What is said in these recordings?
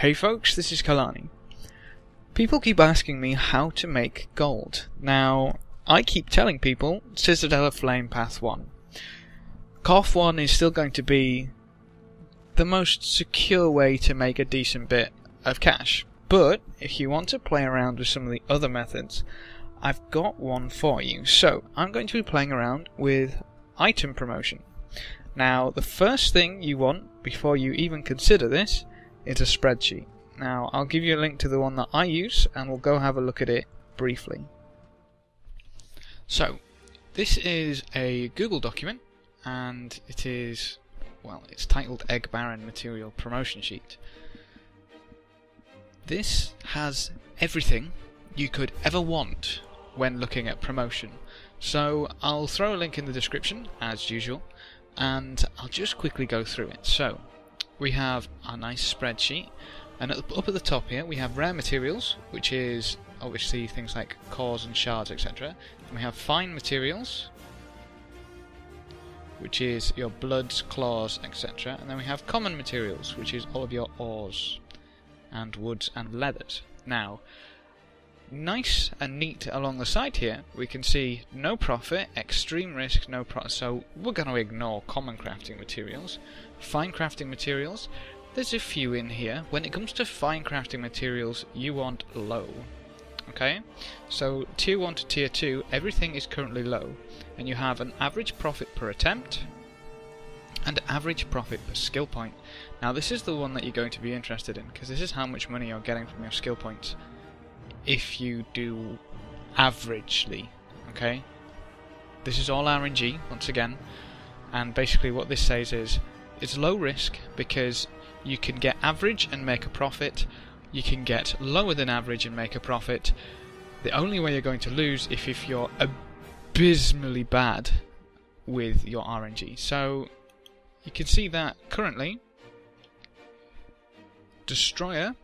Hey folks, this is Kalani. People keep asking me how to make gold. Now, I keep telling people Citadel of Flame Path 1. Koth 1 is still going to be the most secure way to make a decent bit of cash. But, if you want to play around with some of the other methods, I've got one for you. So, I'm going to be playing around with item promotion. Now, the first thing you want, before you even consider this, is a spreadsheet. Now, I'll give you a link to the one that I use, and we'll go have a look at it briefly. So, this is a Google document, and it is, well, it's titled Egg Baron Material Promotion Sheet. This has everything you could ever want when looking at promotion. So, I'll throw a link in the description, as usual, and I'll just quickly go through it. So, we have a nice spreadsheet, and up at the top here we have rare materials, which is obviously things like cores and shards, etc. And we have fine materials, which is your bloods, claws, etc. And then we have common materials, which is all of your ores and woods and leathers. Now, nice and neat along the side here, we can see no profit, extreme risk, no profit. So we're going to ignore common crafting materials. Fine crafting materials, there's a few in here. When it comes to fine crafting materials, you want low. Okay? So tier 1 to tier 2, everything is currently low, and you have an average profit per attempt and average profit per skill point. Now this is the one that you're going to be interested in, because this is how much money you're getting from your skill points if you do averagely. Okay? This is all RNG, once again, and basically what this says is it's low risk because you can get average and make a profit, you can get lower than average and make a profit. The only way you're going to lose is if you're abysmally bad with your RNG. So you can see that currently Destroyer,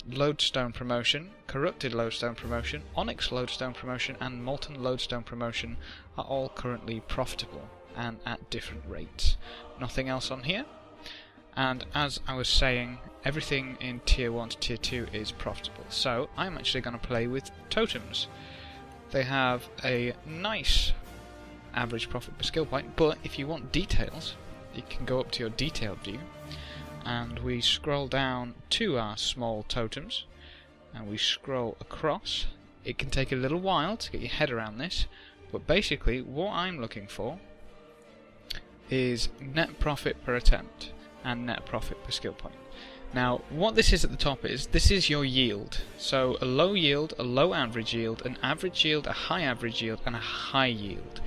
Lodestone promotion, Corrupted Lodestone promotion, Onyx Lodestone promotion and Molten Lodestone promotion are all currently profitable and at different rates. Nothing else on here. And as I was saying, everything in tier 1 to tier 2 is profitable. So I'm actually going to play with totems. They have a nice average profit per skill point, but if you want details, you can go up to your detailed view, and we scroll down to our small totems, and we scroll across. It can take a little while to get your head around this, but basically what I'm looking for is net profit per attempt and net profit per skill point. Now, what this is at the top is, this is your yield. So a low yield, a low average yield, an average yield, a high average yield, and a high yield.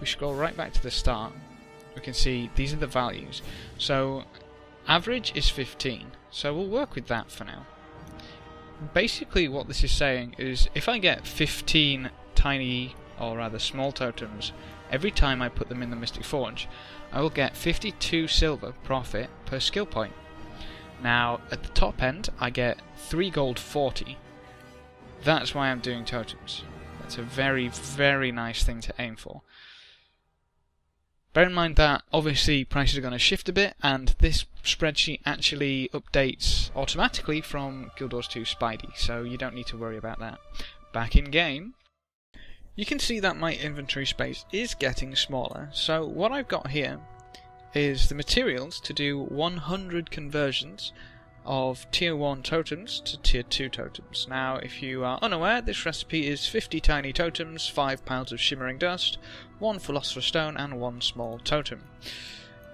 We scroll right back to the start, we can see these are the values. So average is 15, so we'll work with that for now. Basically what this is saying is, if I get 15 tiny, or rather small totems every time I put them in the Mystic Forge, I will get 52 silver profit per skill point. Now, at the top end, I get 3 gold 40. That's why I'm doing totems. That's a very, very nice thing to aim for. Bear in mind that, obviously, prices are going to shift a bit, and this spreadsheet actually updates automatically from Guild Wars 2 Spidey, so you don't need to worry about that. Back in game, you can see that my inventory space is getting smaller. So what I've got here is the materials to do 100 conversions of tier 1 totems to tier 2 totems. Now, if you are unaware, this recipe is 50 tiny totems, 5 pounds of shimmering dust, 1 philosopher's stone and 1 small totem.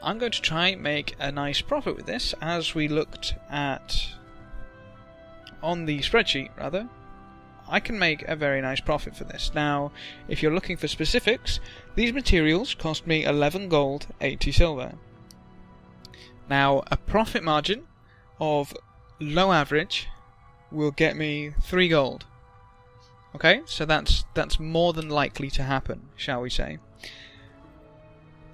I'm going to try and make a nice profit with this, as we looked at on the spreadsheet rather. I can make a very nice profit for this. Now, if you're looking for specifics, these materials cost me 11 gold, 80 silver. Now, a profit margin of low average will get me 3 gold. Okay, so that's more than likely to happen, shall we say.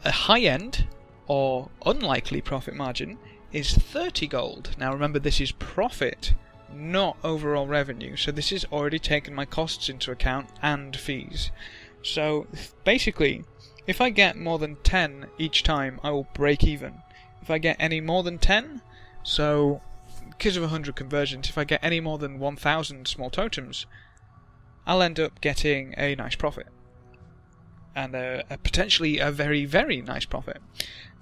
A high end, or unlikely profit margin, is 30 gold. Now remember, this is profit, not overall revenue, so this has already taken my costs into account and fees. So basically, if I get more than 10 each time, I will break even. If I get any more than 10, so because of 100 conversions, if I get any more than 1,000 small totems, I'll end up getting a nice profit. And potentially a very, very nice profit.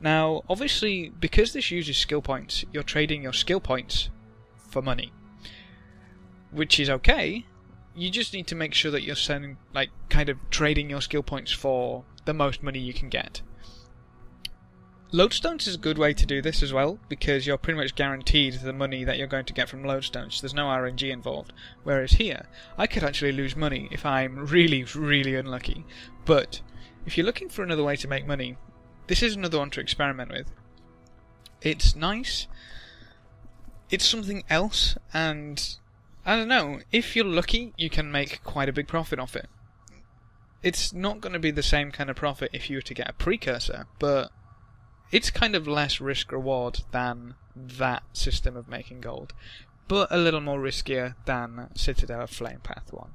Now, obviously, because this uses skill points, you're trading your skill points for money. Which is okay. You just need to make sure that you're sending, like, kind of trading your skill points for the most money you can get. Lodestones is a good way to do this as well, because you're pretty much guaranteed the money that you're going to get from lodestones. There's no RNG involved. Whereas here, I could actually lose money if I'm really, really unlucky. But if you're looking for another way to make money, this is another one to experiment with. It's nice. It's something else, and I don't know, if you're lucky, you can make quite a big profit off it. It's not going to be the same kind of profit if you were to get a precursor, but it's kind of less risk-reward than that system of making gold, but a little more riskier than Citadel of Flame Path 1.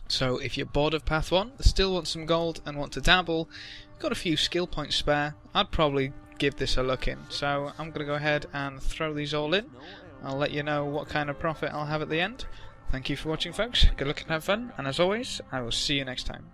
So if you're bored of Path 1, still want some gold and want to dabble, got a few skill points spare, I'd probably give this a look in. So I'm going to go ahead and throw these all in. I'll let you know what kind of profit I'll have at the end. Thank you for watching, folks. Good luck and have fun, and as always, I will see you next time.